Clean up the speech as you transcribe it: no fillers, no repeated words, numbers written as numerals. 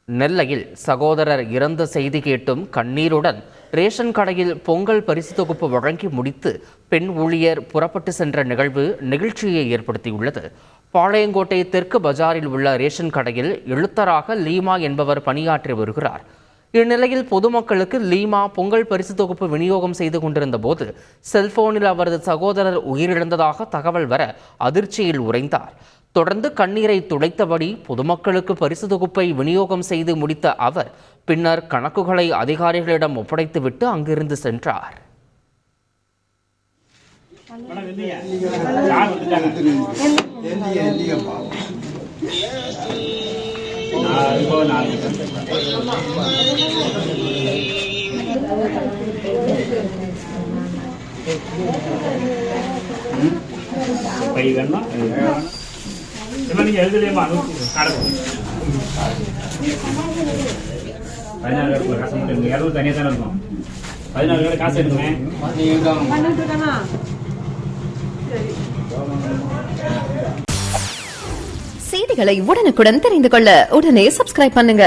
நெல்லையில் சகோதரர் இறந்த செய்தி கேட்டும் கண்ணீருடன் ரேஷன் கடையில் பொங்கல் பரிசு தொகுப்பு வழங்கி முடித்து பெண் ஊழியர் புறப்பட்டு சென்ற நிகழ்வு நெகிழ்ச்சியை ஏற்படுத்தியுள்ளது. பாளையங்கோட்டை தெற்கு பஜாரில் உள்ள ரேஷன் கடையில் எழுத்தராக லீமா என்பவர் பணியாற்றி வருகிறார். இந்நிலையில் பொதுமக்களுக்கு லீமா பொங்கல் பரிசு தொகுப்பு விநியோகம் செய்து கொண்டிருந்த போது செல்போனில் அவரது சகோதரர் உயிரிழந்ததாக தகவல் வர அதிர்ச்சியில் உறைந்தார். தொடர்ந்து கண்ணீரை துடைத்தபடி பொதுமக்களுக்கு பரிசு தொகுப்பை விநியோகம் செய்து முடித்த அவர் பின்னர் கணக்குகளை அதிகாரிகளிடம் ஒப்படைத்துவிட்டு அங்கிருந்து சென்றார். நீங்க எழுதுலையுமா காசு மட்டும் இரவு தனியாக தானே இருக்கும். 16 காசு எடுக்குமே. செய்திகளை உடனுக்குடன் தெரிந்து கொள்ள உடனே சப்ஸ்கிரைப் பண்ணுங்க.